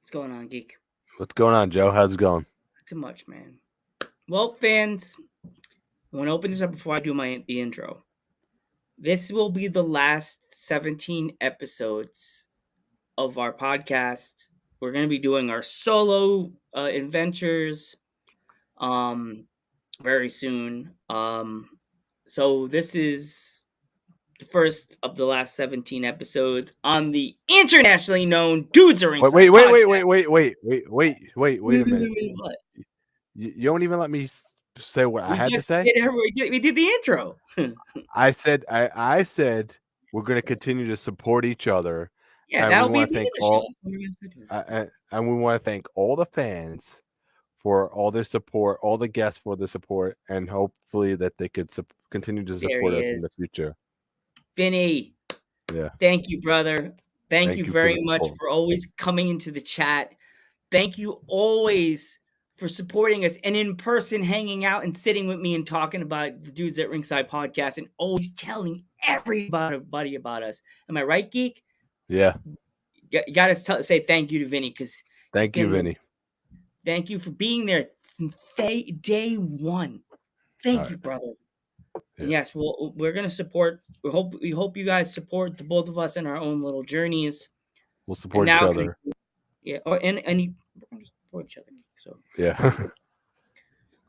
What's going on, Geek? What's going on, Joe? How's it going? Not too much, man. Well, fans, I want to open this up before I do the intro. This will be the last 17 episodes of our podcast. We're going to be doing our solo adventures very soon. So this is the first of the last 17 episodes on the internationally known Dudes Are Ringside Wait podcast. a minute. What? You don't even let me say what I had to say. We did the intro. I said we're going to continue to support each other. Yeah, and that'll we be want the to end thank of the all, show. and we want to thank all the fans for all their support, all the guests for the support, and hopefully that they could continue to support us in the future. Vinny, yeah, thank you, brother. Thank you very much support. for always coming into the chat. Thank you always for supporting us and in person hanging out and sitting with me and talking about the Dudes at Ringside podcast and always telling everybody about us. Am I right, Geek? Yeah. You got to say thank you to Vinny because thank you, Vinny. Thank you for being there since day one. Thank you, brother. Yeah. And yes, we're gonna support. We hope you guys support the both of us in our own little journeys. We'll support each other. Yeah, and support each other. So yeah.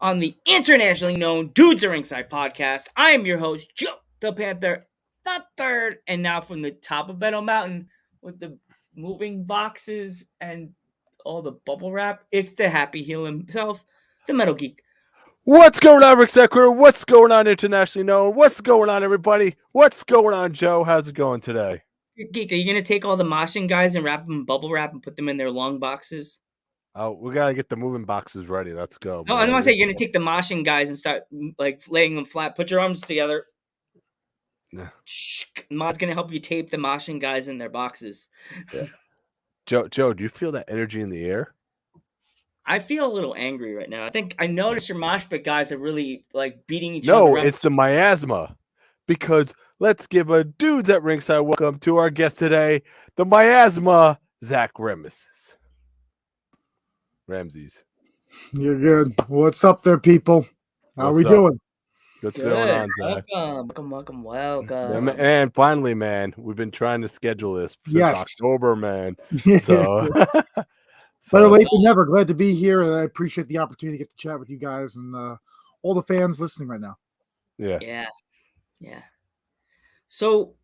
On the internationally known Dudes Are Ringside podcast, I am your host, Joe the Panther, the third, and now from the top of Meadow Mountain with the moving boxes and all the bubble wrap, it's the happy heel himself, the Metal Geek. What's going on, Rick Zakk? What's going on, internationally known? What's going on, everybody? What's going on, Joe? How's it going today? Geek, are you going to take all the moshing guys and wrap them in bubble wrap and put them in their long boxes? Oh, we got to get the moving boxes ready. Let's go. No, I was going to say you're going to take the moshing guys and start like laying them flat. Put your arms together. Yeah. Mod's going to help you tape the moshing guys in their boxes. Yeah. Joe, do you feel that energy in the air? I feel a little angry right now. I noticed your mosh pit guys are really like beating each other up. No, it's the miasma. Because let's give a Dudes at Ringside welcome to our guest today, the miasma, Zakk Ramses. You're good. What's up there, people? How we doing? What's going on, Zakk? Welcome. And finally, man, we've been trying to schedule this since October, man. So, better late than never. Glad to be here, and I appreciate the opportunity to get to chat with you guys and all the fans listening right now. Yeah. So,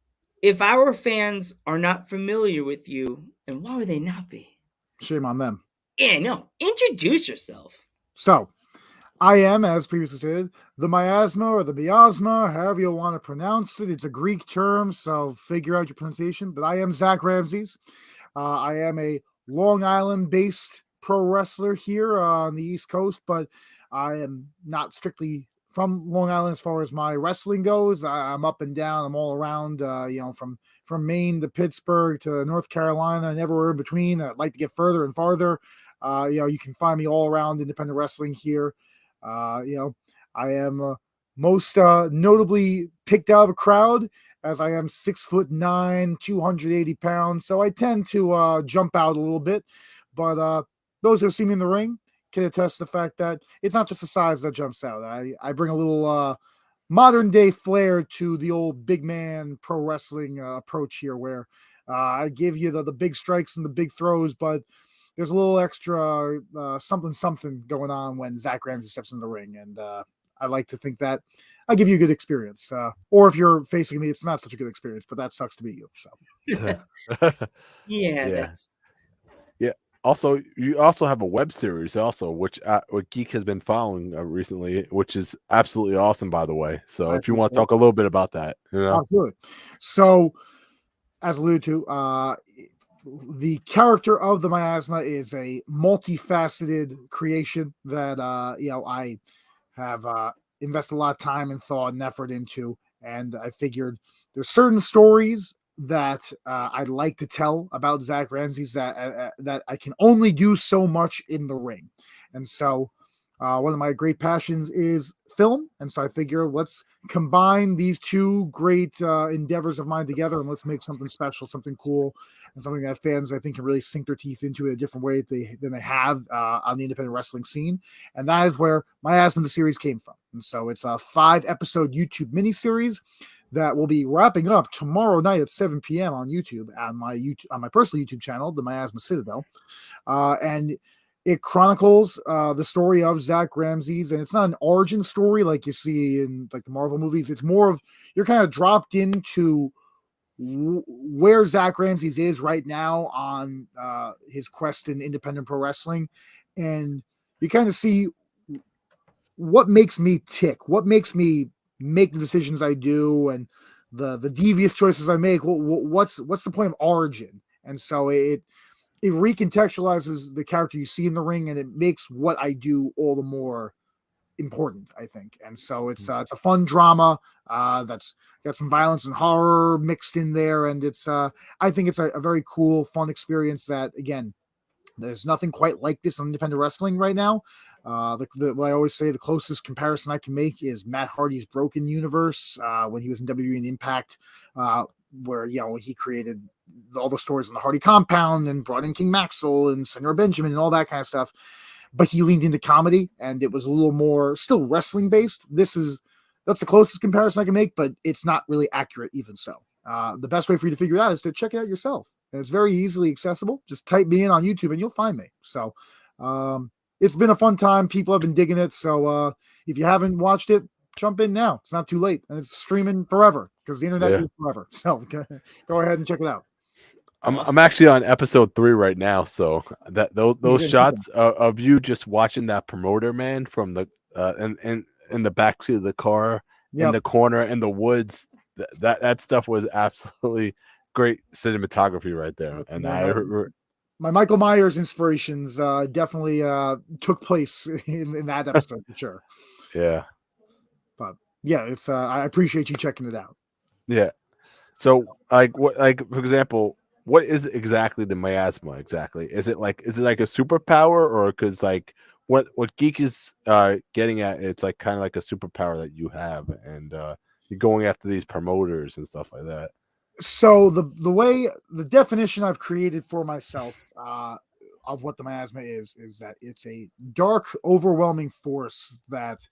if our fans are not familiar with you, and why would they not be? Shame on them. Yeah, no. Introduce yourself. So, I am, as previously stated, the miasma or the miasma, however you want to pronounce it. It's a Greek term, so figure out your pronunciation. But I am Zakk Ramses. I am a Long Island-based pro wrestler here on the East Coast, but I am not strictly from Long Island as far as my wrestling goes. I'm up and down. I'm all around, from Maine to Pittsburgh to North Carolina and everywhere in between. I'd like to get further and farther. You can find me all around independent wrestling here. I am most notably picked out of a crowd as I am 6'9", 280 pounds. So I tend to jump out a little bit, but those who see me in the ring can attest to the fact that it's not just the size that jumps out. I bring a little modern day flair to the old big man pro wrestling approach here, where I give you the big strikes and the big throws, but there's a little extra something going on when Zakk Ramsey steps in the ring. And I like to think that I give you a good experience. Or if you're facing me, it's not such a good experience, but that sucks to be you. So Yeah. Also, you also have a web series also, which Geek has been following recently, which is absolutely awesome, by the way. So if you want to talk a little bit about that. Absolutely. So as alluded to, the character of the miasma is a multifaceted creation that I have invested a lot of time and thought and effort into, and I figured there's certain stories that I'd like to tell about Zakk Ramses that I can only do so much in the ring, and so One of my great passions is film, and so I figure let's combine these two great endeavors of mine together, and let's make something special, something cool, and something that fans I think can really sink their teeth into in a different way than they have on the independent wrestling scene. And that is where Miasma the series came from. And so it's a 5-episode YouTube miniseries that will be wrapping up tomorrow night at 7 p.m. on YouTube on my personal YouTube channel, the Miasma Citadel, and it chronicles the story of Zakk Ramses, and it's not an origin story like you see in like the Marvel movies. It's more of you're kind of dropped into where Zakk Ramses is right now on his quest in independent pro wrestling, and you kind of see what makes me tick, what makes me make the decisions I do, and the devious choices I make. What's the point of origin? And so it recontextualizes the character you see in the ring, and it makes what I do all the more important, I think. And so it's a fun drama that's got some violence and horror mixed in there, and it's I think it's a very cool, fun experience that, again, there's nothing quite like this on independent wrestling right now. What I always say, the closest comparison I can make is Matt Hardy's Broken Universe when he was in WWE and Impact, where he created all the stories in the Hardy compound and brought in King Maxwell and Senor Benjamin and all that kind of stuff. But he leaned into comedy, and it was a little more still wrestling based. That's the closest comparison I can make, but it's not really accurate even so. The best way for you to figure it out is to check it out yourself. And it's very easily accessible. Just type me in on YouTube and you'll find me. So it's been a fun time. People have been digging it. So if you haven't watched it, jump in now. It's not too late. And it's streaming forever because the internet is forever. So go ahead and check it out. I'm actually on episode 3 right now. So that those shots of you just watching that promoter man from the in the back to the car in the corner in the woods, that stuff was absolutely great cinematography right there. And my Michael Myers inspirations definitely took place in that episode for sure. Yeah. But yeah, it's I appreciate you checking it out. Yeah. So for example, what is exactly the miasma exactly? Is it like a superpower, or because like what Geek is getting at, it's like kind of like a superpower that you have, and you're going after these promoters and stuff like that. So the definition I've created for myself of what the miasma is that it's a dark, overwhelming force that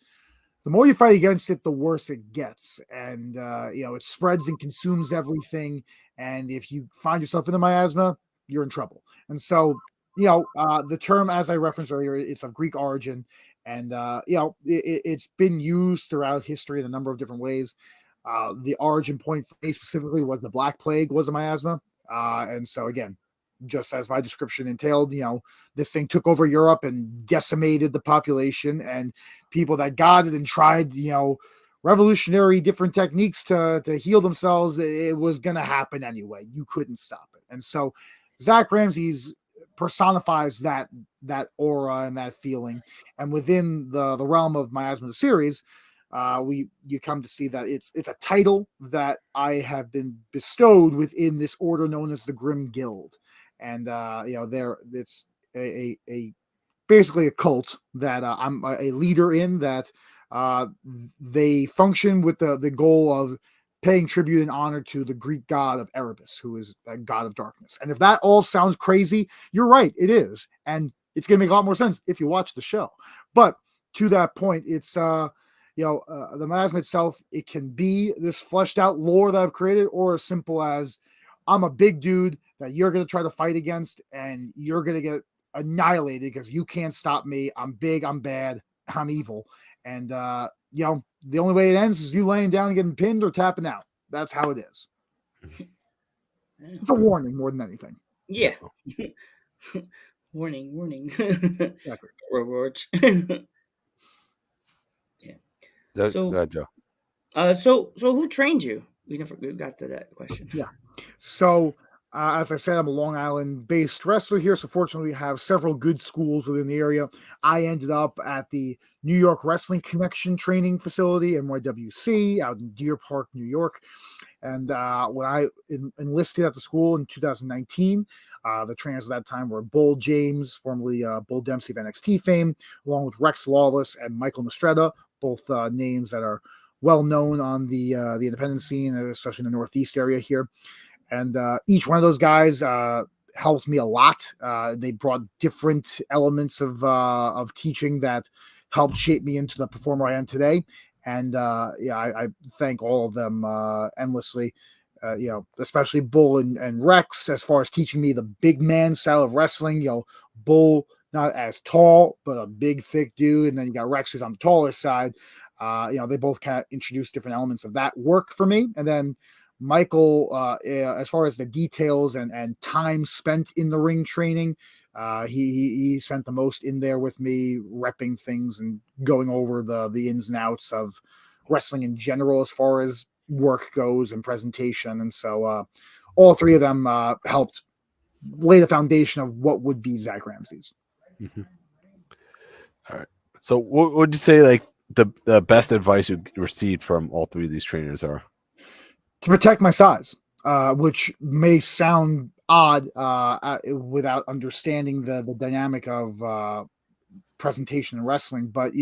the more you fight against it, the worse it gets. And, it spreads and consumes everything. And if you find yourself in the miasma, you're in trouble. And so, the term, as I referenced earlier, it's of Greek origin. And, it's been used throughout history in a number of different ways. The origin point for me specifically was the Black Plague was a miasma. And so, again, just as my description entailed, this thing took over Europe and decimated the population, and people that got it and tried, revolutionary different techniques to heal themselves, it was going to happen anyway. You couldn't stop it. And so Zakk Ramses personifies that aura and that feeling. And within the realm of Miasma the series, you come to see that it's a title that I have been bestowed within this order known as the Grim Guild. And it's a basically a cult that I'm a leader in, that they function with the goal of paying tribute and honor to the Greek god of Erebus, who is a god of darkness. And if that all sounds crazy, you're right, it is. And it's going to make a lot more sense if you watch the show. But to that point, it's the miasma itself, it can be this fleshed out lore that I've created, or as simple as I'm a big dude that you're going to try to fight against, and you're going to get annihilated because you can't stop me. I'm big, I'm bad, I'm evil. And, the only way it ends is you laying down and getting pinned or tapping out. That's how it is. It's a warning more than anything. Yeah. warning. Exactly. Rewards. Yeah. Joe. So who trained you? We got to that question. Yeah. So, as I said, I'm a Long Island-based wrestler here, so fortunately we have several good schools within the area. I ended up at the New York Wrestling Connection training facility, NYWC, out in Deer Park, New York. And when I enlisted at the school in 2019, the trainers at that time were Bull James, formerly Bull Dempsey of NXT fame, along with Rex Lawless and Michael Nostretta, both names that are well known on the independent scene, especially in the Northeast area here. And each one of those guys helped me a lot. They brought different elements of teaching that helped shape me into the performer I am today. And I thank all of them endlessly. Especially Bull and Rex, as far as teaching me the big man style of wrestling. Bull not as tall, but a big, thick dude, and then you got Rex who's on the taller side. They both kind of introduced different elements of that work for me, and then Michael, as far as the details and time spent in the ring training, he spent the most in there with me, repping things and going over the ins and outs of wrestling in general as far as work goes and presentation. And so all three of them helped lay the foundation of what would be Zakk Ramses. Mm-hmm. All right. So what would you say like the best advice you received from all three of these trainers are? To protect my size, which may sound odd without understanding the dynamic of presentation in wrestling, but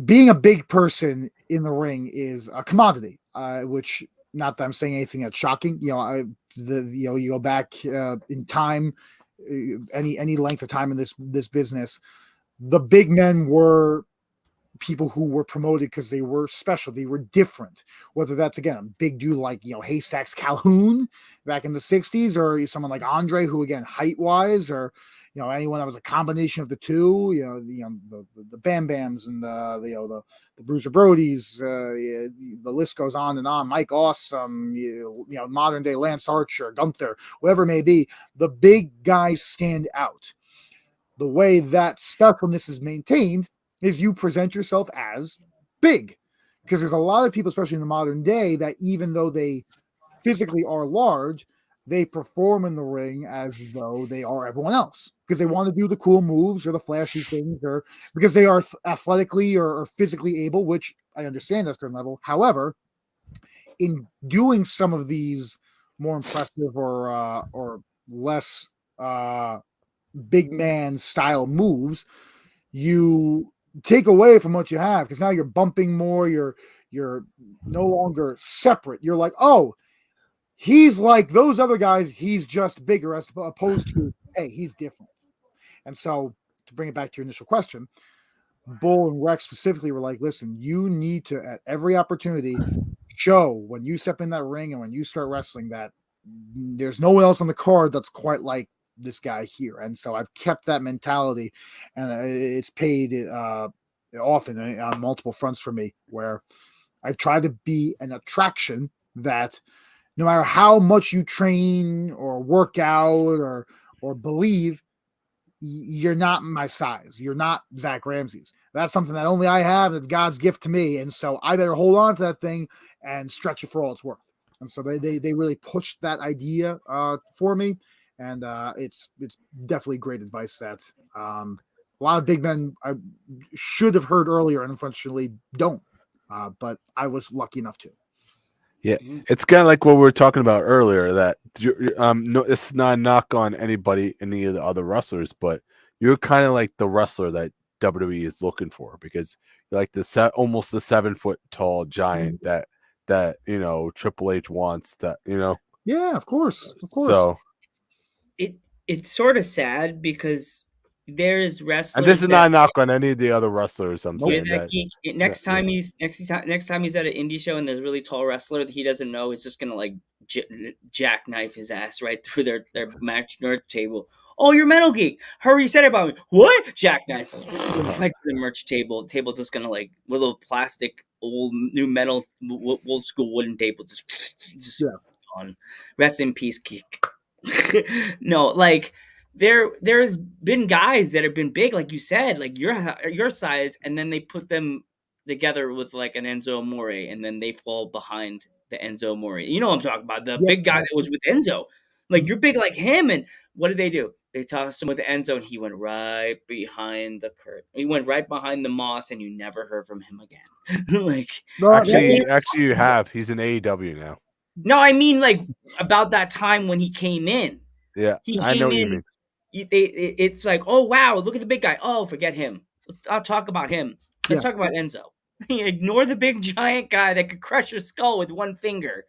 being a big person in the ring is a commodity, which not that I'm saying anything that's shocking. You go back in time, any length of time in this business, the big men were people who were promoted because they were special, they were different. Whether that's again a big dude like Haystacks Calhoun back in the '60s, or someone like Andre, who again height wise, or anyone that was a combination of the two. The Bam Bams and the Bruiser Brodies. The list goes on and on. Mike Awesome, modern day Lance Archer, Gunther, whatever it may be. The big guys stand out. The way that specialness is maintained is you present yourself as big, because there's a lot of people, especially in the modern day, that even though they physically are large, they perform in the ring as though they are everyone else, because they want to do the cool moves or the flashy things, or because they are athletically or physically able, which I understand at a certain level. However, in doing some of these more impressive or less big man style moves, you take away from what you have, because now you're bumping more, you're no longer separate. You're like, oh, he's like those other guys, he's just bigger, as opposed to, hey, he's different. And so to bring it back to your initial question, Bull and Rex specifically were like, listen, you need to, at every opportunity, show when you step in that ring and when you start wrestling that there's no one else on the card that's quite like this guy here. And so I've kept that mentality, and it's paid often on multiple fronts for me, where I try to be an attraction that no matter how much you train or work out or believe, you're not my size. You're not Zakk Ramses. That's something that only I have. It's God's gift to me. And so I better hold on to that thing and stretch it for all it's worth. And so they really pushed that idea for me. And it's definitely great advice that a lot of big men I should have heard earlier and unfortunately don't. But I was lucky enough to. Yeah, it's kind of like what we were talking about earlier. That no, it's not a knock on anybody, any of the other wrestlers, but you're kind of like the wrestler that WWE is looking for, because you're like almost the 7 foot tall giant that Triple H wants. Yeah, of course. So it's sort of sad because there's wrestlers. And this is not a knock on any of the other wrestlers. I'm saying that next time he's at an indie show and there's a really tall wrestler that he doesn't know, he's just gonna like jackknife his ass right through their match merch table. Oh, you're Metal Geek. Hurry, you said it about me. What? Jackknife. Like the merch table just gonna like with a plastic old new metal old school wooden table just on. Rest in peace, Geek. No, like there's been guys that have been big, like you said, like your size, and then they put them together with like an Enzo Amore, and then they fall behind the Enzo Amore. You know what I'm talking about? The big guy that was with Enzo. Like you're big like him, and what did they do? They tossed him with Enzo, and he went right behind the curtain. He went right behind the moss, and you never heard from him again. Like, No, Actually, you have. He's in AEW now. no, I mean like about that time when he came in. Yeah, He I know came what you in. mean. It's like, oh wow, look at the big guy. Oh, forget him. I'll talk about him. Let's Yeah. talk about Enzo. Ignore the big giant guy that could crush your skull with one finger.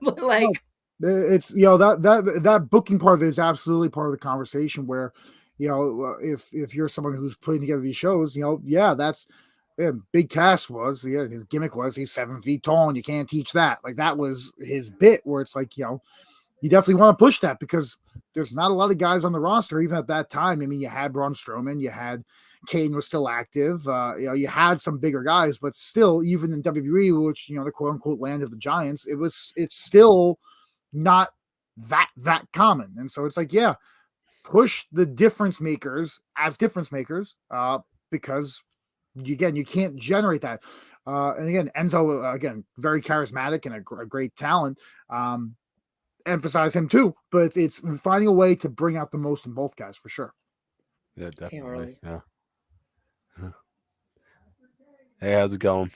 But like, it's that booking part of it is absolutely part of the conversation where if you're someone who's putting together these shows, that's big Cass was his gimmick was he's 7 feet tall and you can't teach that. Like that was his bit where it's like you definitely want to push that because there's not a lot of guys on the roster even at that time. I mean, you had Braun Strowman, you had Kane was still active. You had some bigger guys, but still, even in WWE, which the quote unquote land of the giants, it's still not that common. And so it's like, yeah, push the difference makers as difference makers, because you can't generate that. And again, Enzo, again, very charismatic and a great talent. Emphasize him too, but it's finding a way to bring out the most in both guys for sure. Yeah, hey, definitely. Harley. Yeah. Hey, how's it going?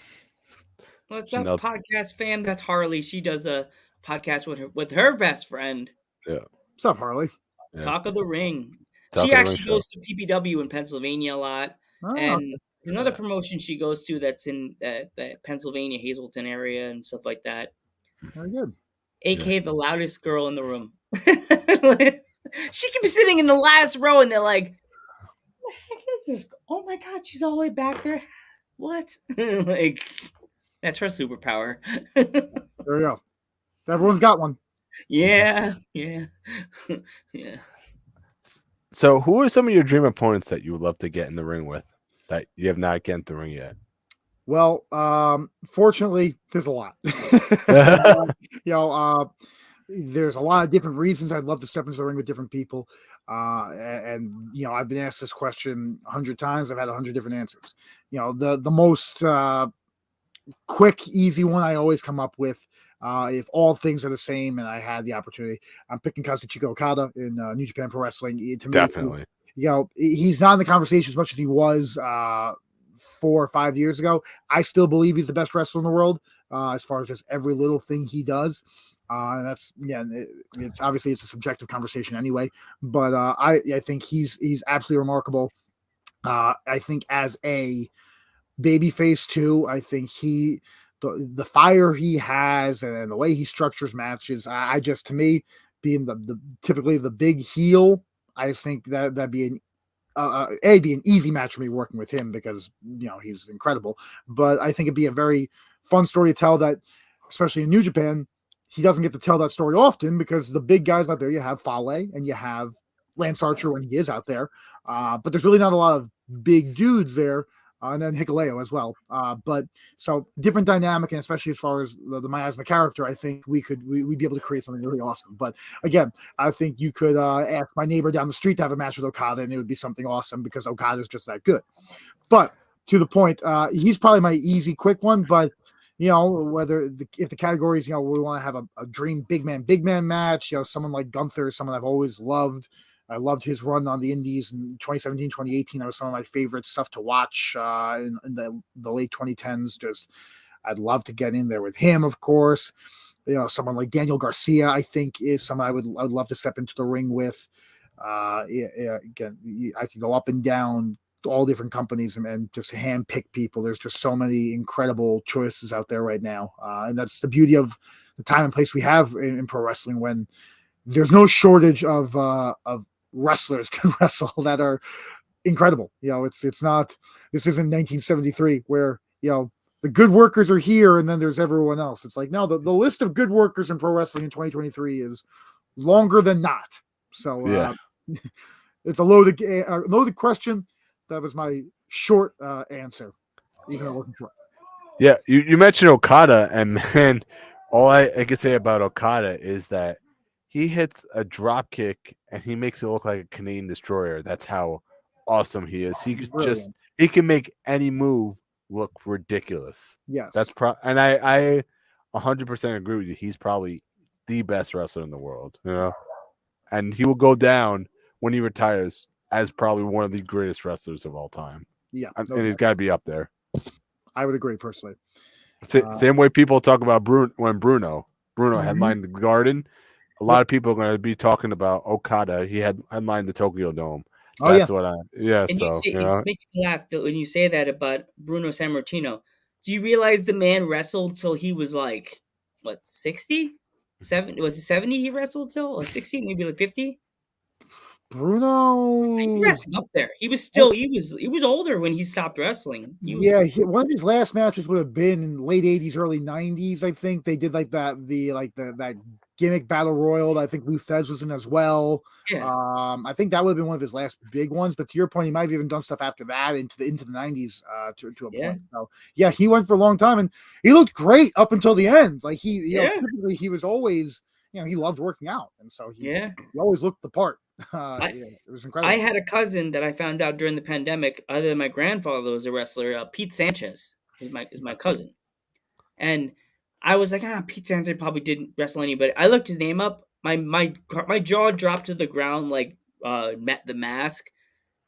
What's up, podcast fam? That's Harley. She does a podcast with her best friend. Yeah. What's up, Harley? Yeah. Talk of the Ring. Talk She of the Ring actually goes to PPW in Pennsylvania a lot, Oh, and there's another Yeah. promotion she goes to that's in the Pennsylvania Hazleton area and stuff like that. very good. AKA the loudest girl in the room. She can be sitting in the last row, and they're like, "What the heck is this? Oh my god, she's all the way back there. What?" Like, that's her superpower. There you go. Everyone's got one. yeah. Yeah. So, who are some of your dream opponents that you would love to get in the ring with that you have not get in the ring yet? Well, fortunately, there's a lot. There's a lot of different reasons I'd love to step into the ring with different people. And I've been asked this question 100 times. I've had 100 different answers. The most quick, easy one I always come up with, if all things are the same and I had the opportunity, I'm picking Kazuchika Okada in New Japan Pro Wrestling. To me, Definitely. he's not in the conversation as much as he was 4 or 5 years ago. I still believe he's the best wrestler in the world, as far as just every little thing he does. And that's it's obviously it's a subjective conversation anyway, but I think he's absolutely remarkable. I think as a babyface too, I think the fire he has and the way he structures matches, I just, to me, being the typically the big heel, I think that'd be be an easy match for me working with him because he's incredible. But I think it'd be a very fun story to tell that, especially in New Japan, he doesn't get to tell that story often because the big guys out there, you have Fale and you have Lance Archer when he is out there, but there's really not a lot of big dudes there. And then Hikuleo as well. But so different dynamic, and especially as far as the miasma character, I think we'd be able to create something really awesome. But again, I think you could ask my neighbor down the street to have a match with Okada, and it would be something awesome because Okada is just that good. But to the point, he's probably my easy, quick one. But if the categories, we want to have a dream big man match, someone like Gunther is someone I've always loved. I loved his run on the Indies in 2017, 2018. That was some of my favorite stuff to watch in the late 2010s. Just, I'd love to get in there with him, of course. Someone like Daniel Garcia, I think, is someone I would love to step into the ring with. Again, I could go up and down all different companies and just hand pick people. There's just so many incredible choices out there right now. And that's the beauty of the time and place we have in pro wrestling, when there's no shortage of wrestlers to wrestle that are incredible. It's not, this isn't 1973 where, the good workers are here and then there's everyone else. It's like, no, the list of good workers in pro wrestling in 2023 is longer than not. So it's a loaded question. That was my short answer, even though it wasn't short. Yeah, you mentioned Okada, and man, all I can say about Okada is that he hits a drop kick and he makes it look like a Canadian destroyer. That's how awesome he is. He can make any move look ridiculous. Yes, that's and I 100% agree with you. He's probably the best wrestler in the world, and he will go down when he retires as probably one of the greatest wrestlers of all time. Yeah, And no he's doubt. got to be up there. I would agree personally. Same way people talk about Bruno Mhm. headlined the Garden. A lot Yep. of people are going to be talking about Okada. He had headlined the Tokyo Dome. Oh yeah, That's what yeah. And you So say you it know, makes me laugh when you say that about Bruno Sammartino. Do you realize the man wrestled till he was like what 60? 70? Was it 70 he wrestled till? Or 60, maybe like 50? He was Bruno. wrestling up there. He was still he was older when he stopped wrestling. He was Yeah, one of his last matches would have been in late '80s, early '90s. I think they did like that gimmick battle royal. That I think Lou Thez was in as well. yeah. I think that would have been one of his last big ones. But to your point, he might have even done stuff after that into the '90s to a Yeah. point. So yeah, he went for a long time, and he looked great up until the end. Like Yeah. typically he was always, he loved working out, and so Yeah. he always looked the part. I, It was I incredible. had a cousin that I found out during the pandemic. Other than my grandfather was a wrestler. Pete Sanchez is my cousin, and I was like, Pete Sanchez probably didn't wrestle anybody. I looked his name up. My jaw dropped to the ground like met the mask.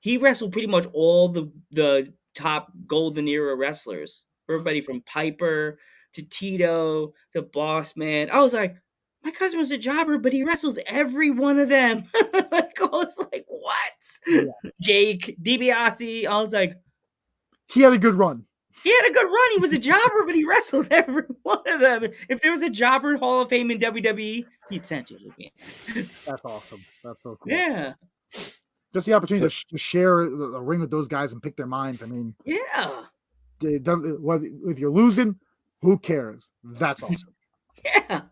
He wrestled pretty much all the top golden era wrestlers. Everybody from Piper to Tito to Boss Man. I was like, my cousin was a jobber, but he wrestles every one of them. Like, I was like, what? Yeah. Jake, DiBiase. I was like, He had a good run. he had a good run. He was a jobber, but he wrestles every one of them. If there was a jobber Hall of Fame in WWE, Pete Sanchez would be in it. That's awesome. That's so cool. Yeah. Just the opportunity So- to share the ring with those guys and pick their minds. I mean, Yeah. it doesn't. Whether if you're losing, who cares? That's awesome. Yeah.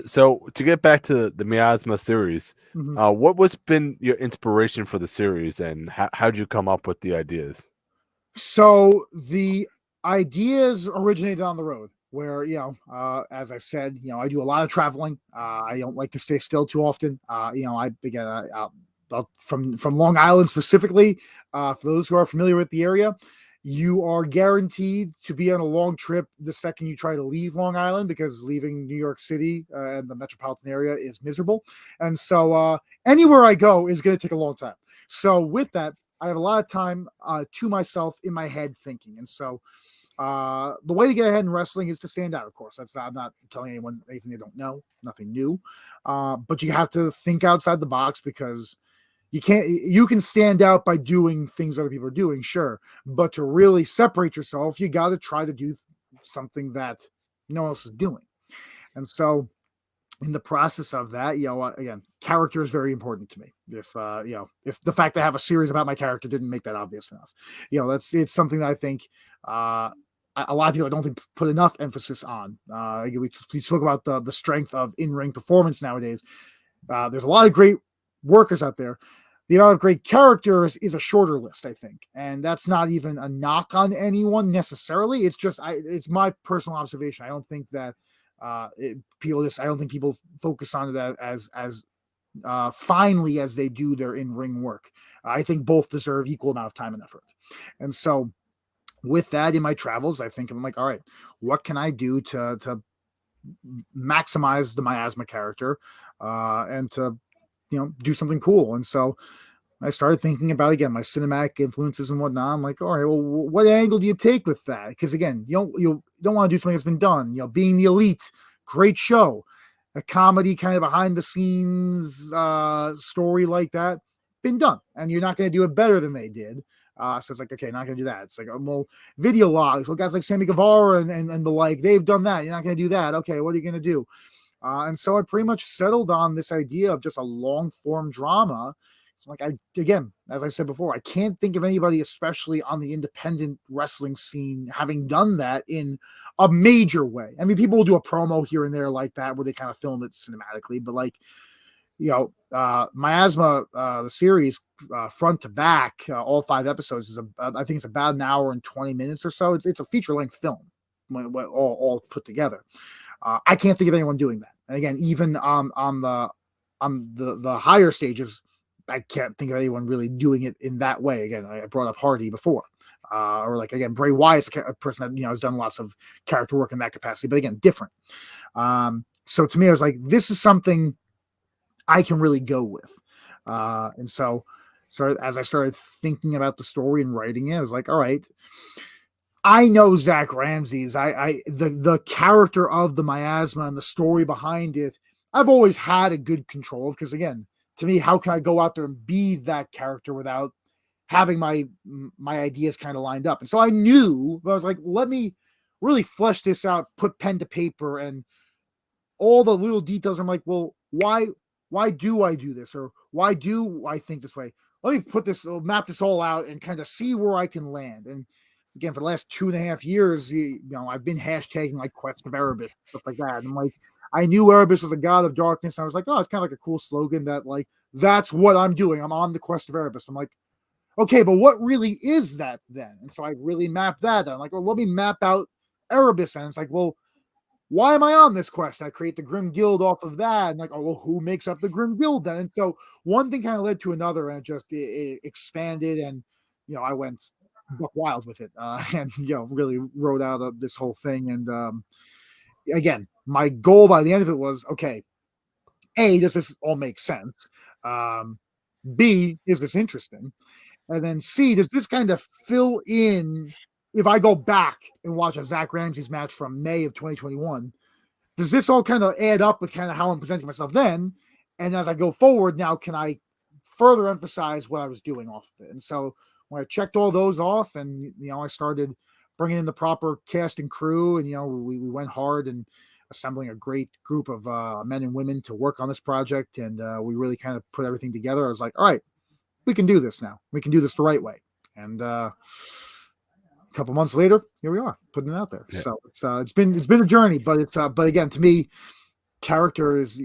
So to get back to the Miasma series, Mhm. what was been your inspiration for the series, and how'd you come up with the ideas? So the ideas originated on the road, where as I said, I do a lot of traveling. I don't like to stay still too often. From Long Island specifically. For those who are familiar with the area, you are guaranteed to be on a long trip the second you try to leave Long Island, because leaving New York City and the metropolitan area is miserable. And so anywhere I go is going to take a long time. So with that, I have a lot of time to myself in my head thinking. And so the way to get ahead in wrestling is to stand out, of course. I'm not telling anyone anything they don't know, nothing new. But you have to think outside the box, because you can stand out by doing things other people are doing, sure. But to really separate yourself, you got to try to do something that no one else is doing. And so in the process of that, again, character is very important to me. If the fact that I have a series about my character didn't make that obvious enough, it's something that I think a lot of people I don't think put enough emphasis on. We spoke about the strength of in-ring performance nowadays. There's a lot of great workers out there. The amount of great characters is a shorter list, I think, and that's not even a knock on anyone necessarily. It's just it's my personal observation. I don't think that I don't think people focus on it as finely as they do their in-ring work. I think both deserve equal amount of time and effort. And so with that, in my travels, I think I'm like, all right, what can I do to maximize the miasma character and to do something cool? And so I started thinking about, again, my cinematic influences and whatnot. I'm like, all right, well, what angle do you take with that? Because again, you don't want to do something that's been done. Being the Elite, great show, a comedy kind of behind the scenes story like that, been done, and you're not going to do it better than they did. So it's like, okay, not going to do that. It's like, well, video logs, well, guys like Sammy Guevara and the like, they've done that. You're not going to do that. Okay, what are you going to do? And so I pretty much settled on this idea of just a long form drama. So like, again, as I said before, I can't think of anybody, especially on the independent wrestling scene, having done that in a major way. I mean, people will do a promo here and there like that where they kind of film it cinematically, but like, Miasma, the series, front to back, all 5 episodes is I think it's about an hour and 20 minutes or so. It's a feature length film, all put together. I can't think of anyone doing that. And again, even on the higher stages, I can't think of anyone really doing it in that way. Again, I brought up Hardy before, or like, again, Bray Wyatt's a person that has done lots of character work in that capacity, but again, different. So to me, I was like, this is something I can really go with. And so as I started thinking about the story and writing it, I was like, all right, I know Zakk Ramses. The character of the miasma and the story behind it, I've always had a good control of, because again, to me, how can I go out there and be that character without having my ideas kind of lined up? And so I knew, but I was like, let me really flesh this out, put pen to paper, and all the little details. I'm like, well, why do I do this, or why do I think this way? Let me map this all out and kind of see where I can land. And again, for the last 2.5 years, I've been hashtagging like Quest of Erebus, stuff like that. And I'm like, I knew Erebus was a god of darkness. I was like, oh, it's kind of like a cool slogan that, like, that's what I'm doing. I'm on the Quest of Erebus. I'm like, okay, but what really is that then? And so I really mapped that out. I'm like, well, let me map out Erebus. And it's like, well, why am I on this quest? I create the Grim Guild off of that. And like, oh, well, who makes up the Grim Guild then? And so one thing kind of led to another, and it expanded. And, I went buck wild with it, and, really wrote out this whole thing. And again, my goal by the end of it was, okay, A, does this all make sense? B, is this interesting? And then C, does this kind of fill in? If I go back and watch a Zakk Ramses match from May of 2021, does this all kind of add up with kind of how I'm presenting myself then? And as I go forward now, can I further emphasize what I was doing off of it? And so when I checked all those off, and, I started bringing in the proper cast and crew, and, we went hard and assembling a great group of men and women to work on this project. And we really kind of put everything together. I was like, all right, we can do this now. We can do this the right way. And a couple months later, here we are putting it out there. Yeah. So it's been a journey, but but again, to me, character is,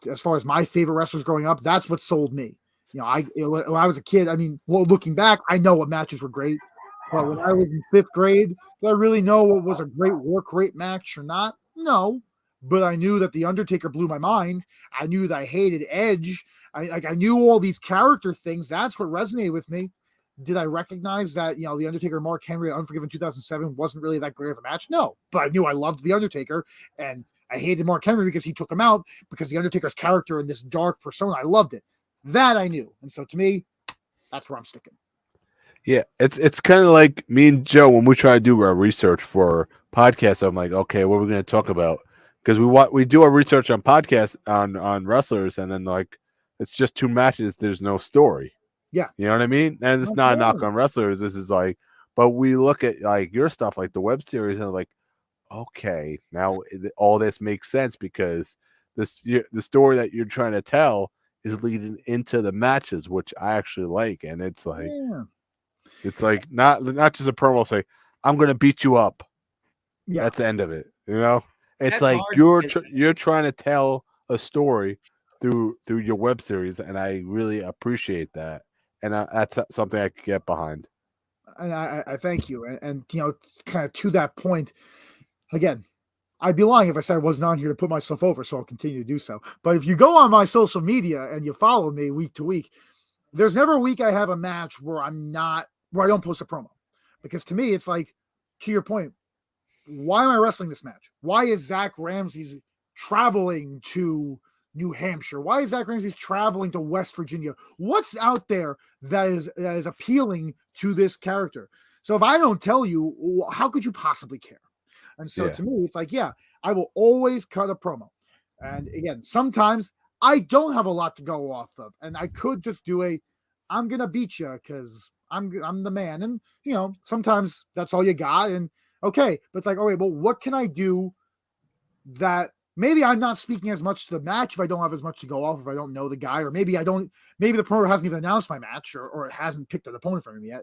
as far as my favorite wrestlers growing up, that's what sold me. When I was a kid, I mean, well, looking back, I know what matches were great, but when I was in 5th grade, did I really know what was a great work rate match or not? No, but I knew that The Undertaker blew my mind. I knew that I hated Edge. I knew all these character things. That's what resonated with me. Did I recognize that, The Undertaker and Mark Henry at Unforgiven 2007 wasn't really that great of a match? No, but I knew I loved The Undertaker, and I hated Mark Henry because he took him out, because The Undertaker's character in this dark persona, I loved it. That I knew. And so to me, that's where I'm sticking. Yeah, it's kind of like me and Joe when we try to do our research for podcasts. I'm like, okay, what are we going to talk about? Because we do our research on podcasts on wrestlers, and then, like, it's just 2 matches. There's no story. Yeah, you know what I mean. And it's not a knock on wrestlers. This is like, but we look at like your stuff, like the web series, and like, okay, now all this makes sense, because the story that you're trying to tell is leading into the matches, which I actually like. And it's like, it's like not just a promo say, I'm going to beat you up. Yeah, that's the end of it. It's that's like you're trying to tell a story through your web series, and I really appreciate that. And that's something I could get behind. And I thank you. And kind of to that point, again, I'd be lying if I said I wasn't on here to put myself over, so I'll continue to do so. But if you go on my social media and you follow me week to week, there's never a week I have a match where I don't post a promo. Because to me, it's like, to your point, why am I wrestling this match? Why is Zakk Ramses traveling to New Hampshire? Why is Zakk Ramses traveling to West Virginia? What's out there that is appealing to this character? So if I don't tell you, how could you possibly care? And so to me, it's like, yeah, I will always cut a promo. And again, sometimes I don't have a lot to go off of, and I could just do I'm gonna beat you because I'm the man. And sometimes that's all you got. And okay, but it's like, okay, well, what can I do that maybe I'm not speaking as much to the match if I don't have as much to go off, if I don't know the guy, or maybe the promoter hasn't even announced my match, or it hasn't picked an opponent for me yet.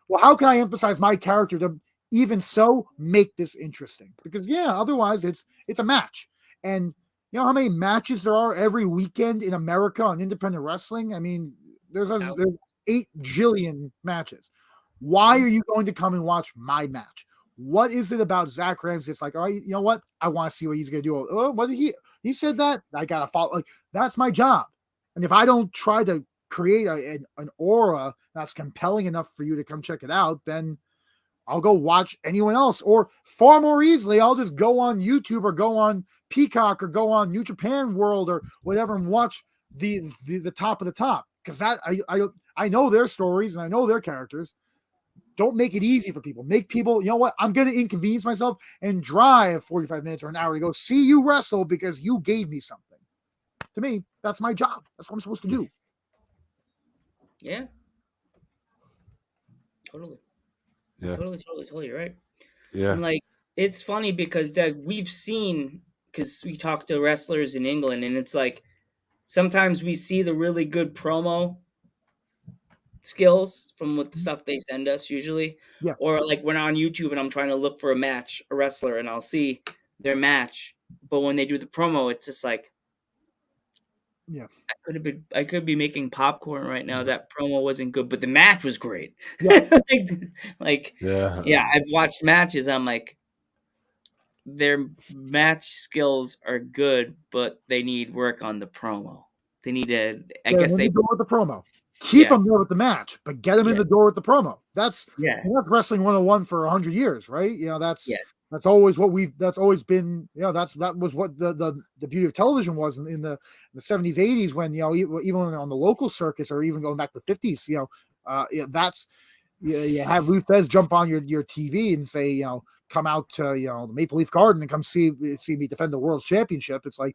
Well, how can I emphasize my character to even so make this interesting? Because otherwise it's a match. And you know how many matches there are every weekend in America on independent wrestling? I mean, there's 8 jillion matches. Why are you going to come and watch my match? What is it about Zakk Ramses? It's like, all right, you know what? I want to see what he's going to do. Oh, what did he said that? I got to follow. Like, that's my job. And if I don't try to create an aura that's compelling enough for you to come check it out, then I'll go watch anyone else. Or far more easily, I'll just go on YouTube or go on Peacock or go on New Japan World or whatever and watch the top of the top. because that I know their stories and I know their characters. Don't make it easy for people. Make people, you know what? I'm going to inconvenience myself and drive 45 minutes or an hour to go see you wrestle because you gave me something. To me, that's my job. That's what I'm supposed to do. Yeah. Totally. Yeah. Totally. You're right. Yeah. And like, it's funny because that we've seen, because we talk to wrestlers in England, and it's like sometimes we see the really good promo skills from what the stuff they send us usually. Yeah. Or like when on YouTube and I'm trying to look for a wrestler, and I'll see their match, but when they do the promo, it's just like, Yeah. I could be making popcorn right now. That promo wasn't good, but the match was great. Yeah. like, Yeah. yeah, I've watched matches. I'm like, their match skills are good, but they need work on the promo. They need to, I Get guess them in they, the door with the promo. Keep yeah, them there with the match, but get them in yeah, the door with the promo. That's yeah, wrestling 101 for 100 years, right? You know, yeah, that's always what that's always been, you know, that was what the beauty of television was in the 70s, 80s, when, you know, even on the local circus, or even going back to the 50s, you know, that's, you have Luthez jump on your TV and say, you know, come out to, you know, the Maple Leaf Garden and come see me defend the world championship. It's like,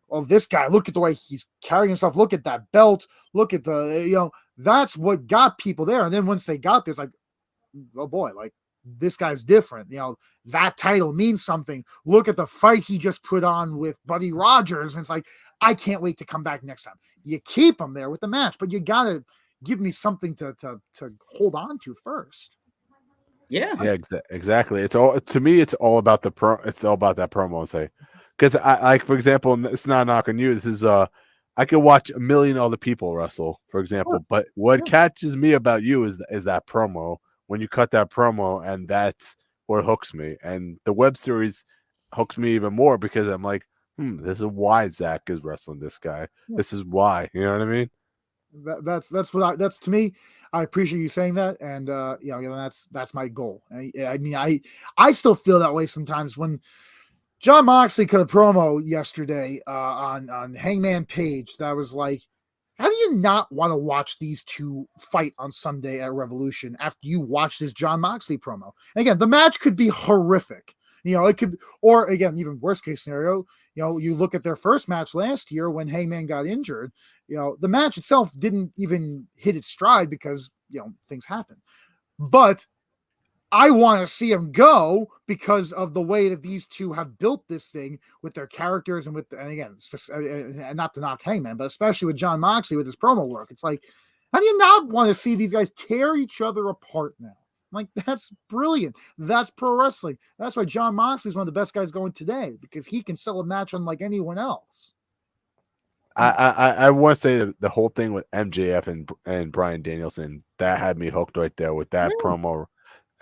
oh, this guy, look at the way he's carrying himself. Look at that belt. Look at the, you know, that's what got people there. And then once they got there, it's like, oh boy, like, this guy's different. You know, that title means something. Look at the fight he just put on with Buddy Rogers. And it's like, I can't wait to come back next time. You keep him there with the match, but you got to give me something to hold on to first. yeah, Yeah, exactly. It's all, to me. It's all about It's all about that promo. Say, because I, like, for example, and it's not a knock on you. This is I could watch a million other people wrestle, for example, Sure. but what Yeah. catches me about you is that promo. When you cut that promo, and that's what hooks me. And the web series hooks me even more because I'm like, this is why Zakk is wrestling this guy. Yeah. This is why. You know what I mean? That's what that's, to me, I appreciate you saying that. And you know, that's my goal. I mean, I still feel that way sometimes when John Moxley cut a promo yesterday on Hangman Page that was like, how do you not want to watch these two fight on Sunday at Revolution after you watch this John Moxley promo? And again, the match could be horrific. You know, it could, or again, even worst case scenario, you know, you look at their first match last year when Hangman got injured, you know, the match itself didn't even hit its stride because, you know, things happen. But I want to see him go because of the way that these two have built this thing with their characters and and again, and not to knock Hangman, but especially with John Moxley with his promo work. It's like, how do you not want to see these guys tear each other apart now? Like, that's brilliant. That's pro wrestling. That's why John Moxley is one of the best guys going today, because he can sell a match unlike anyone else. I want to say that the whole thing with MJF and Bryan Danielson, that had me hooked right there with that promo.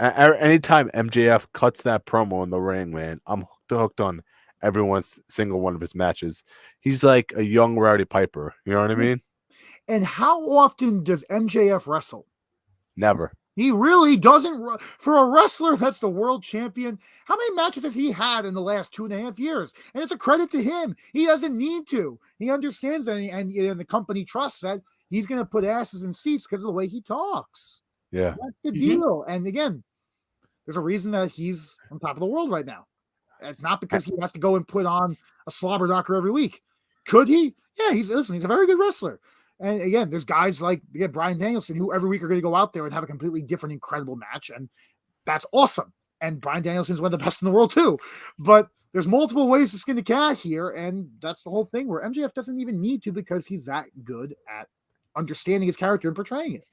Anytime MJF cuts that promo in the ring, man, I'm hooked on everyone's single one of his matches. He's like a young Rowdy Piper. You know what I mean? And how often does MJF wrestle? Never. He really doesn't. For a wrestler that's the world champion, how many matches has he had in the last 2.5 years? And it's a credit to him. He doesn't need to. He understands that, and the company trusts that he's going to put asses in seats because of the way he talks. Yeah. That's the deal. And again, there's a reason that he's on top of the world right now. It's not because he has to go and put on a slobber knocker every week. Could he? Yeah, he's a very good wrestler. And again, there's guys like Bryan Danielson who every week are going to go out there and have a completely different, incredible match. And that's awesome. And Bryan Danielson is one of the best in the world too. But there's multiple ways to skin a cat here. And that's the whole thing where MJF doesn't even need to, because he's that good at understanding his character and portraying it.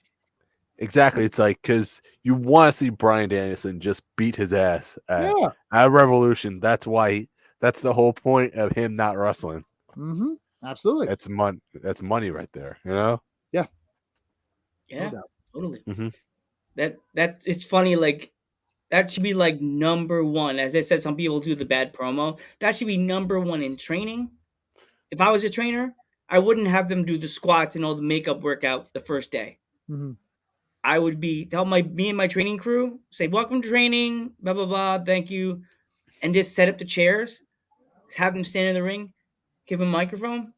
Exactly. It's like, because you want to see Bryan Danielson just beat his ass at Revolution. That's why. That's the whole point of him not wrestling. Mm-hmm. Absolutely. That's money. That's money right there. You know. Yeah. No Totally. Mm-hmm. That it's funny. Like, that should be like number one. As I said, some people do the bad promo. That should be number one in training. If I was a trainer, I wouldn't have them do the squats and all the makeup workout the first day. Mm-hmm. I would tell me and my training crew, say, welcome to training, blah, blah, blah, thank you. And just set up the chairs, have them stand in the ring, give them a microphone,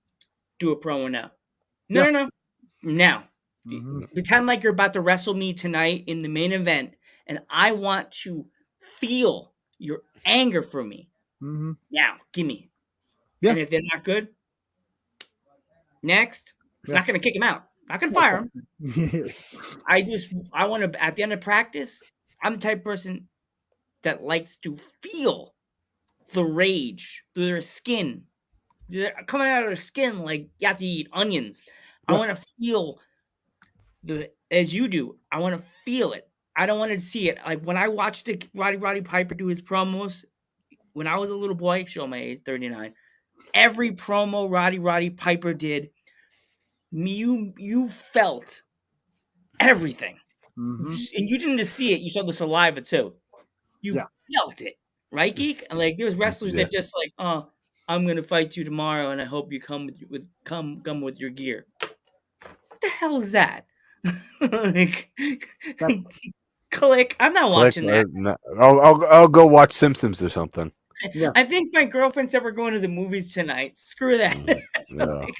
do a promo now. No. Now, Mhm. pretend like you're about to wrestle me tonight in the main event, and I want to feel your anger for me. Mhm. Now, give me. Yeah. And if they're not good, next. I'm Yeah. not gonna kick him out. Not gonna fire him. Yeah. I want to, at the end of practice, I'm the type of person that likes to feel the rage through their skin. They're coming out of their skin like you have to eat onions. I want to feel as you do. I want to feel it. I don't want to see it. Like when I watched Roddy Piper do his promos when I was a little boy, show my age, 39. Every promo Roddy Piper did, you felt everything. Mhm. And you didn't just see it, you saw the saliva too. You Yeah. felt it, right, Geek? And like there's wrestlers Yeah. that just like, oh, I'm gonna fight you tomorrow, and I hope you come come with your gear. What the hell is that? Like, That- click. I'm not Click. watching that. No, I'll go watch Simpsons or something. Yeah. I think my girlfriend said we're going to the movies tonight. Screw that. Yeah. Like,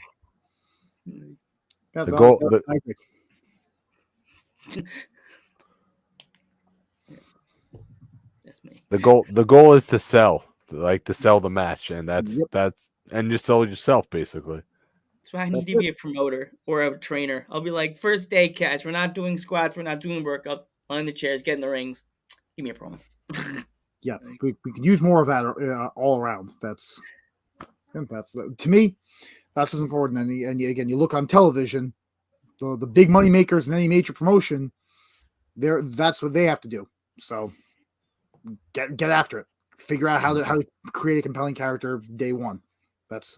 That's The goal. I think. that's me. The goal is to sell, like to sell the match, and Yep. and you sell yourself basically. That's why I need to be a promoter or a trainer. I'll be like, first day, catch. We're not doing squats. We're not doing workouts. Line the chairs, get in the rings. Give me a promo. Yeah, we could use more of that all around. That's to me, that's what's important. And again, you look on television, the big money makers in any major promotion, that's what they have to do. So get after it. Figure out how to create a compelling character day one.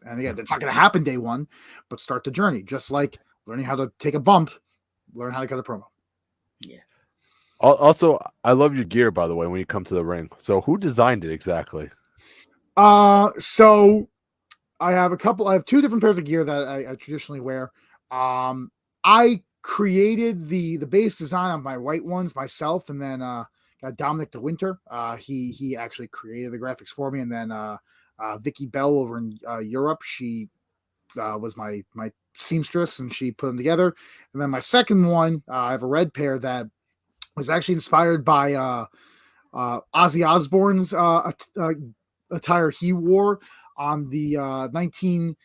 And again, it's not going to happen day one, but start the journey. Just like learning how to take a bump, learn how to cut a promo. Yeah. Also, I love your gear, by the way, when you come to the ring. So who designed it exactly? So I have two different pairs of gear that I traditionally wear. I created the base design of my white ones myself, and then got Dominic DeWinter. He actually created the graphics for me, and then Vicky Bell over in Europe, she was my seamstress, and she put them together. And then my second one, I have a red pair that was actually inspired by Ozzy Osbourne's attire he wore on the 19.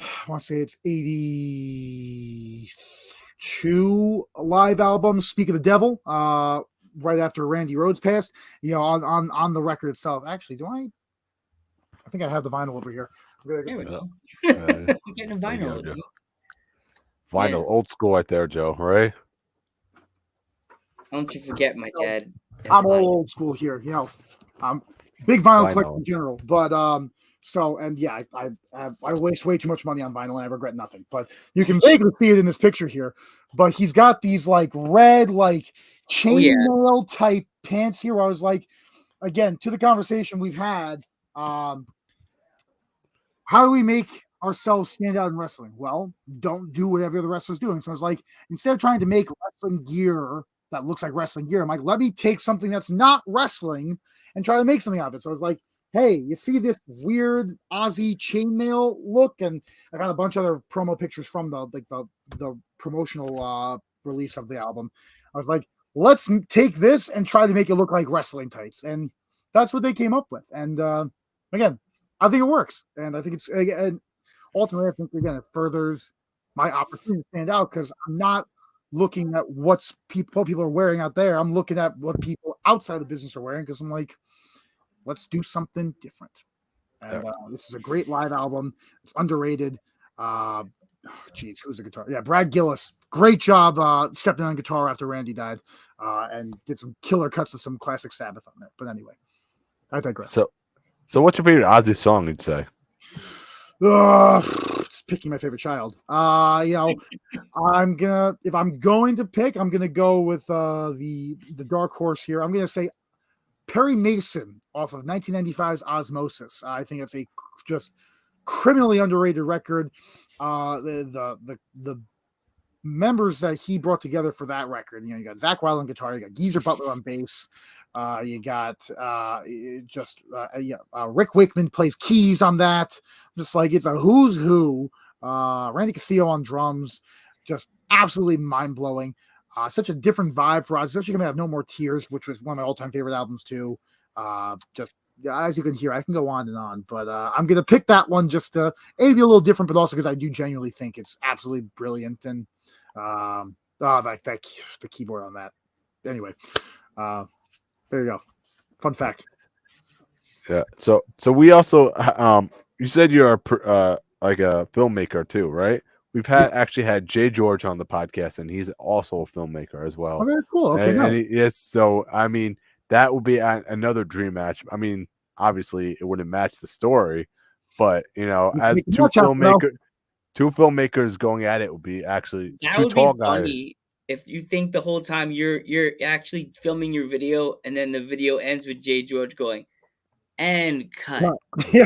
I want to say it's 82 live album, Speak of the Devil, right after Randy Rhoads passed. On the record itself. Actually, I think I have the vinyl over here. There we go. Uh, I'm getting a vinyl. Joe. Geek. Vinyl, Yeah. old school right there, Joe. Right? Don't you forget my dad. has I'm all vinyl. old school here. I'm big vinyl collector Vinyl. in general, but I waste way too much money on vinyl and I regret nothing. But you can vaguely see it in this picture here. But he's got these like red chainmail type pants here. Where I was like, again, to the conversation we've had, how do we make ourselves stand out in wrestling? Well, don't do what every other wrestler's doing. So I was like, instead of trying to make wrestling gear that looks like wrestling gear, I'm like, let me take something that's not wrestling and try to make something out of it. So I was like, hey, you see this weird Aussie chainmail look? And I got a bunch of other promo pictures from the promotional release of the album. I was like, let's take this and try to make it look like wrestling tights. And that's what they came up with. And again, I think it works. And I think and ultimately, I think, again, it furthers my opportunity to stand out because I'm not looking at what people are wearing out there. I'm looking at what people outside the business are wearing because I'm like, let's do something different. And this is a great live album. It's underrated. Who's the guitar? Yeah, Brad Gillis. Great job stepping on guitar after Randy died and did some killer cuts of some classic Sabbath on there. But anyway, I digress. So what's your favorite Ozzy song, you'd say? It's picking my favorite child. If I'm going to pick, I'm gonna go with the dark horse here. I'm gonna say Perry Mason off of 1995's Osmosis. I think it's a just criminally underrated record. The members that he brought together for that record, you got Zakk on guitar, you got Geezer Butler on bass, you got Rick Wakeman plays keys on that. Just like it's a who's who. Randy Castillo on drums. just absolutely mind blowing. Such a different vibe for us, especially coming out of No More Tears, which was one of my all time favorite albums too. Just as you can hear, I can go on and on, but I'm gonna pick that one just to be a little different, but also because I do genuinely think it's absolutely brilliant. And the keyboard on that. Anyway, there you go. Fun fact. Yeah. So we also you said you're like a filmmaker too, right? We've actually had Jay George on the podcast, and he's also a filmmaker as well. Oh, very cool. Okay, and yes. So I mean, that would be another dream match. I mean, obviously it wouldn't match the story, but as two filmmakers going at it would be actually that two would tall be guys. funny if you think the whole time you're actually filming your video, and then the video ends with Jay George going, and cut. Yeah.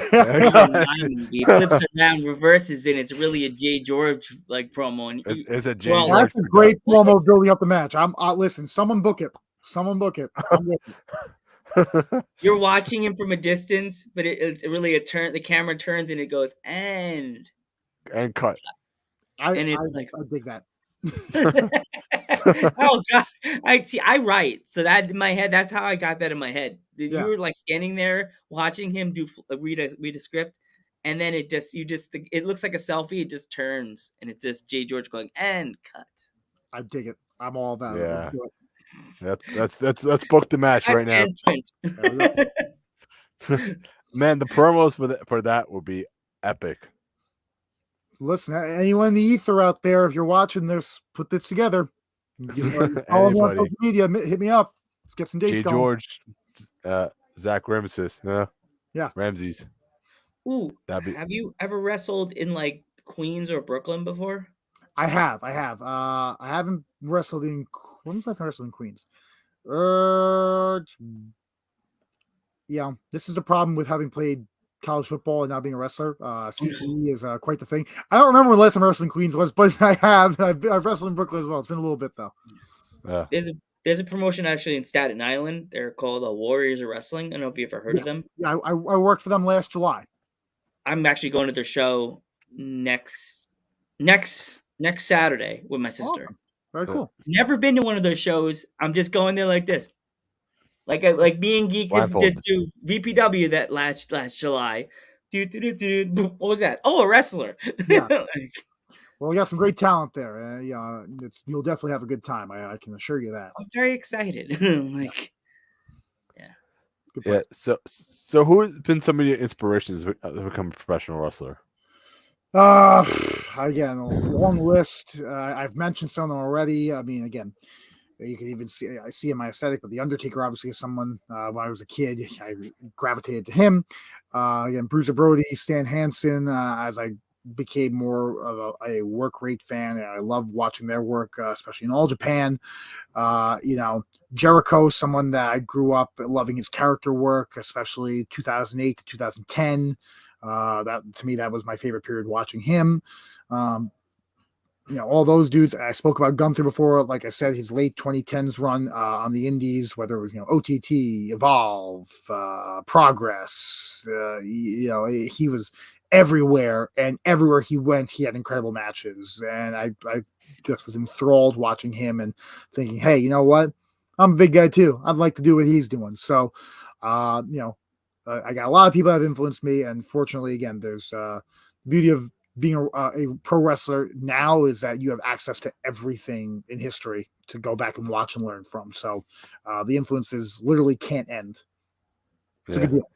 He flips around, reverses, and it's really a Jay George like promo. And It's a Jay well, George. That's a great promo building up the match. Listen, someone book it. Someone book it. I'm with it. You're watching him from a distance, but it's really the camera turns and it goes and cut. And it's like I dig that. oh god, I write, so that in my head, that's how I got that in my head. Yeah. You were like standing there watching him read a script, and then it looks like a selfie. It just turns and it's just Jay George going and cut. I dig it. I'm all about Yeah. it. Let's book the match right now. Man, the promos for that would be epic. Listen, anyone in the ether out there, if you're watching this, put this together. Follow me on social media. Hit me up. Let's get some dates Jay going. George, Zakk Ramses. Yeah. Ramses. Ooh, have you ever wrestled in like Queens or Brooklyn before? I have. I haven't wrestled in. When was the last time I wrestled in Queens? Yeah, this is a problem with having played college football and not being a wrestler. CTE is quite the thing. I don't remember when the last time I wrestled in Queens was, but I have. I've wrestled in Brooklyn as well. It's been a little bit though. There's a promotion actually in Staten Island. They're called Warriors of Wrestling. I don't know if you've ever heard of them. Yeah, I worked for them last July. I'm actually going to their show next Saturday with my sister. Awesome. Very cool. Never been to one of those shows. I'm just going there like this. Like me and Geek did to VPW that last July. What was that? Oh, a wrestler. Yeah. Well, we got some great talent there. You'll definitely have a good time. I can assure you that. I'm very excited. Yeah. So who has been some of your inspirations to become a professional wrestler? Again, a long list. I've mentioned some of them already. I mean, again, you can even see in my aesthetic, but The Undertaker obviously is someone when I was a kid, I gravitated to him. Again, Bruiser Brody, Stan Hansen, as I became more of a work rate fan. I love watching their work, especially in All Japan. Jericho, someone that I grew up loving his character work, especially 2008 to 2010. That to me, that was my favorite period watching him. All those dudes. I spoke about Gunther before. Like I said, his late 2010s run on the indies, whether it was OTT, Evolve, Progress. He was everywhere, and everywhere he went, he had incredible matches. And I just was enthralled watching him and thinking, hey, you know what? I'm a big guy too. I'd like to do what he's doing. So, I got a lot of people that have influenced me, and fortunately, again, there's the beauty of being a pro wrestler now is that you have access to everything in history to go back and watch and learn from. So the influences literally can't end. It's a good deal.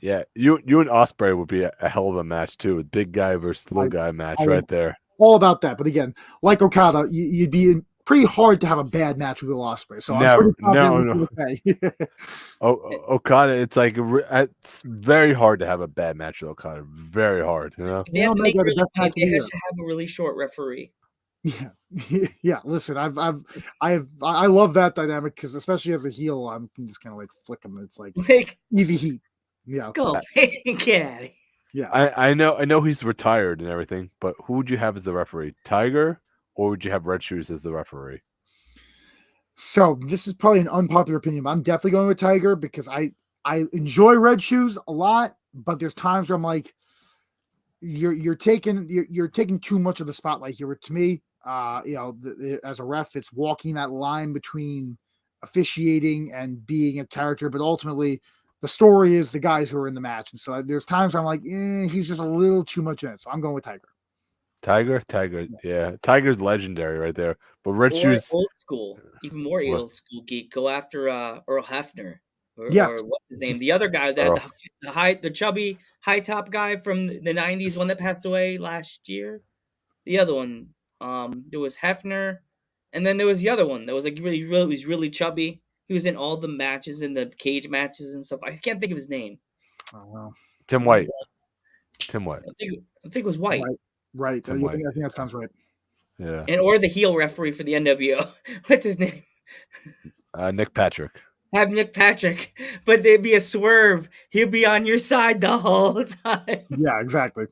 Yeah, you and Ospreay would be a hell of a match too. A big guy versus little guy match right there. All about that. But again, like Okada, you'd be pretty hard to have a bad match with Will Ospreay. So no. Okada, it's very hard to have a bad match with Okada. Very hard, They have to have a really short referee. Yeah. Listen, I love that dynamic because especially as a heel, I'm just kind of like flick him. It's like easy heat. Yeah, go get out of here. Yeah, I know he's retired and everything, but who would you have as the referee? Tiger, or would you have Red Shoes as the referee? So this is probably an unpopular opinion, but I'm definitely going with Tiger because I enjoy Red Shoes a lot, but there's times where I'm like, you're taking too much of the spotlight here. To me, as a ref, it's walking that line between officiating and being a character, but ultimately the story is the guys who are in the match. And so there's times I'm like, he's just a little too much in it. So I'm going with Tiger. Tiger, yeah, Tiger's legendary right there. But Red Or Shoes, old school, even more what? old school geek. Go after Earl Hefner, Yes. or what's his name? The other guy, Earl. the chubby high top guy from the '90s, one that passed away last year. The other one, there was Hefner, and then there was the other one that was like was really chubby. He was in all the matches, in the cage matches and stuff. I can't think of his name. Oh, wow. Tim White. Tim White. I think it was White. Right. Tim White. I think that sounds right. Yeah. And or the heel referee for the NWO. What's his name? Nick Patrick. Have Nick Patrick, but there'd be a swerve. He'll be on your side the whole time. Yeah, exactly.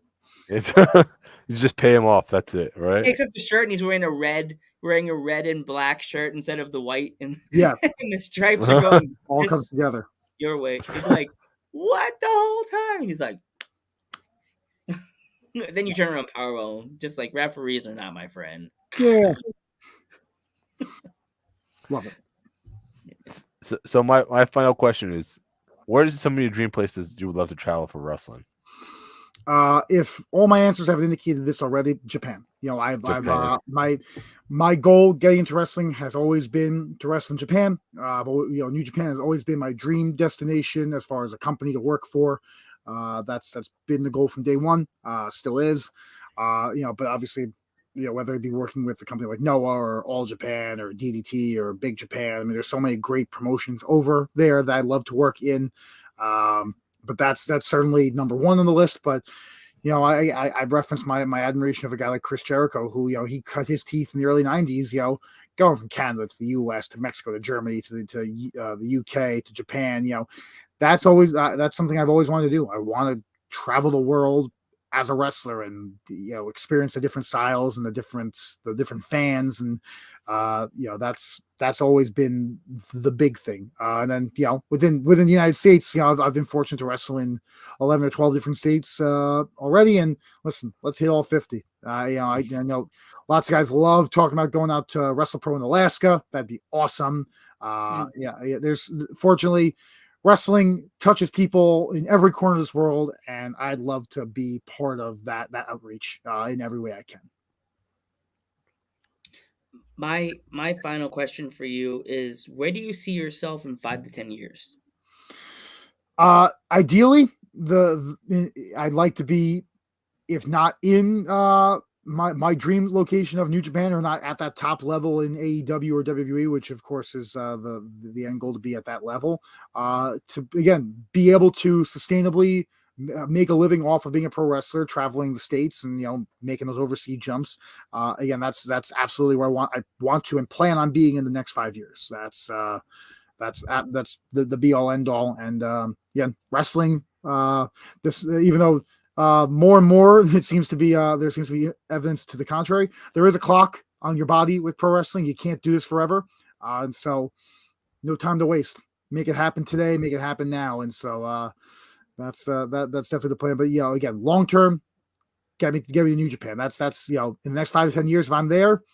It's you just pay him off. That's it, right? Except the shirt, and he's wearing a red and black shirt instead of the white, and Yeah, and the stripes are going all comes together. your way. It's like, what the whole time? And he's like, then you turn around powerbomb, just like referees are not my friend. Yeah. Love it. So my final question is, where is some of your dream places you would love to travel for wrestling? If all my answers have indicated this already, Japan. I've my goal getting into wrestling has always been to wrestle in Japan. New Japan has always been my dream destination as far as a company to work for. That's been the goal from day one. Still is. But obviously, whether it be working with a company like Noah or All Japan or DDT or Big Japan. I mean, there's so many great promotions over there that I love to work in. But that's certainly number one on the list. But I referenced my admiration of a guy like Chris Jericho, who he cut his teeth in the early '90s. Going from Canada to the U.S. to Mexico to Germany to the U.K. to Japan. That's always that's something I've always wanted to do. I want to travel the world as a wrestler and experience the different styles and the different fans, and that's always been the big thing. And then within the United States, I've been fortunate to wrestle in 11 or 12 different states already. And listen, let's hit all 50. I know lots of guys love talking about going out to WrestlePro in Alaska. That'd be awesome. There's fortunately, wrestling touches people in every corner of this world, and I'd love to be part of that outreach in every way I can. My final question for you is: where do you see yourself in 5 to 10 years? Ideally, I'd like to be, if not in my dream location of New Japan, or not at that top level in AEW or WWE, which of course is the end goal, to be at that level, to again be able to sustainably make a living off of being a pro wrestler, traveling the states and making those overseas jumps. Again, that's absolutely where I want to and plan on being in the next 5 years. That's the be all end all. And wrestling. This even though. More and more, it seems to be there seems to be evidence to the contrary. There is a clock on your body with pro wrestling. You can't do this forever, and so no time to waste. Make it happen today. Make it happen now. And so that's definitely the plan. But again, long term, get me to New Japan. That's in the next 5 to 10 years. If I'm there,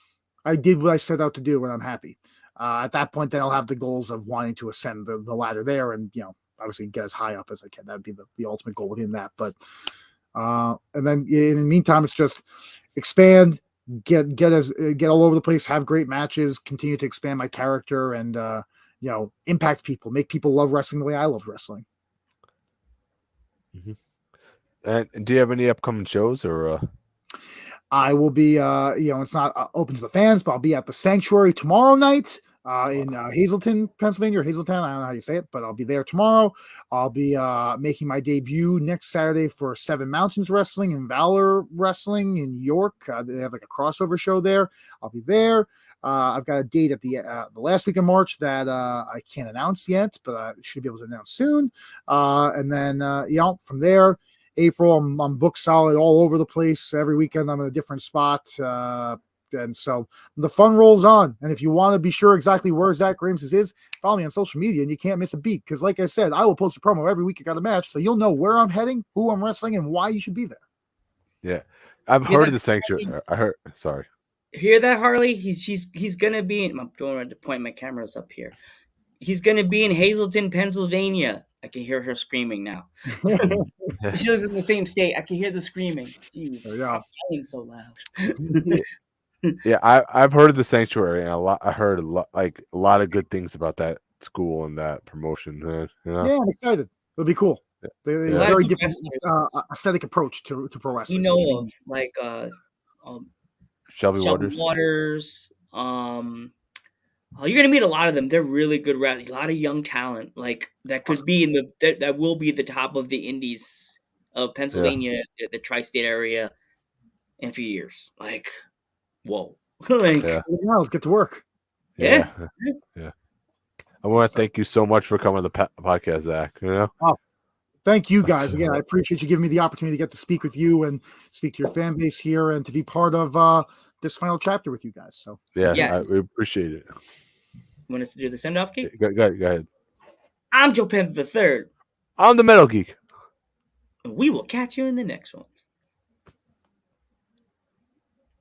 I did what I set out to do, and I'm happy. At that point, then I'll have the goals of wanting to ascend the ladder there, and obviously get as high up as I can. That'd be the ultimate goal within that. But and then in the meantime, it's just expand, get all over the place, have great matches, continue to expand my character, and impact people, make people love wrestling the way I love wrestling. Mm-hmm. And do you have any upcoming shows or? I will be, it's not open to the fans, but I'll be at the Sanctuary tomorrow night. In Hazleton, Pennsylvania, or Hazleton, I don't know how you say it, but I'll be there tomorrow. I'll be making my debut next Saturday for Seven Mountains Wrestling and Valor Wrestling in York. They have like a crossover show there. I'll be there. I've got a date at the last week of March that I can't announce yet, but I should be able to announce soon. And then from there, April, I'm booked solid all over the place. Every weekend I'm in a different spot. And so the fun rolls on. And if you want to be sure exactly where Zakk Ramses is, follow me on social media and you can't miss a beat. Because like I said, I will post a promo every week I got a match, so you'll know where I'm heading, who I'm wrestling, and why you should be there. Yeah, I've Hear heard that, of the sanctuary. I heard. Sorry. hear that, Harley? He's gonna be in. I'm going to point my cameras up here. He's gonna be in Hazleton, Pennsylvania. I can hear her screaming now. She lives in the same state. I can hear the screaming. Jeez, Yeah. stop yelling so loud. Yeah, I've heard of the sanctuary, and a lot. I heard a lot of good things about that school and that promotion. You know. Yeah, I'm excited. It'll be cool. They A a lot of very good different wrestlers aesthetic approach to pro we wrestling. So it should know be of, like um, Shelby Shelby Waters. Waters. Oh, you're gonna meet a lot of them. They're really good wrestlers. A lot of young talent, like that could be in that will be at the top of the indies of Yeah, Pennsylvania, the tri-state area, in a few years. Like, whoa, like, yeah, now let's get to work. yeah. yeah. I want to So, thank you so much for coming to the podcast, Zach. You know. Oh, thank you That's, guys again. I appreciate you giving me the opportunity to get to speak with you and speak to your fan base here and to be part of this final chapter with you guys. So Yeah, yes. we appreciate it. Want us to do the send-off geek? Go ahead. I'm Joe Panther III, I'm the Metal Geek. and we will catch you in the next one.